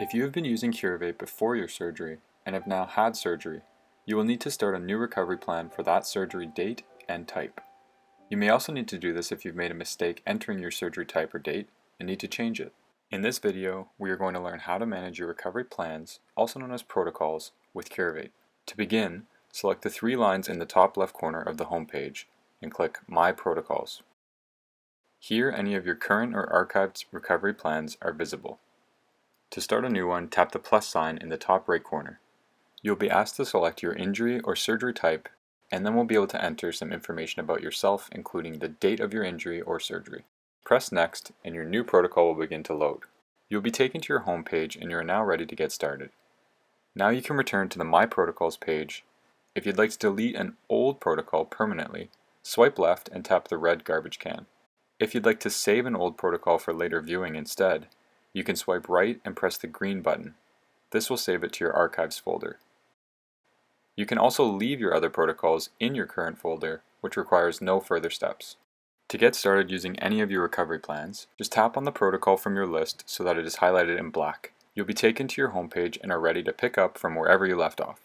If you have been using Curovate before your surgery and have now had surgery, you will need to start a new recovery plan for that surgery date and type. You may also need to do this if you've made a mistake entering your surgery type or date and need to change it. In this video, we are going to learn how to manage your recovery plans, also known as protocols, with Curovate. To begin, select the three lines in the top left corner of the home page and click My Protocols. Here, any of your current or archived recovery plans are visible. To start a new one, tap the plus sign in the top right corner. You'll be asked to select your injury or surgery type, and then we'll be able to enter some information about yourself, including the date of your injury or surgery. Press Next, and your new protocol will begin to load. You'll be taken to your home page, and you are now ready to get started. Now you can return to the My Protocols page. If you'd like to delete an old protocol permanently, swipe left and tap the red garbage can. If you'd like to save an old protocol for later viewing instead, you can swipe right and press the green button. This will save it to your archives folder. You can also leave your other protocols in your current folder, which requires no further steps. To get started using any of your recovery plans, just tap on the protocol from your list so that it is highlighted in black. You'll be taken to your homepage and are ready to pick up from wherever you left off.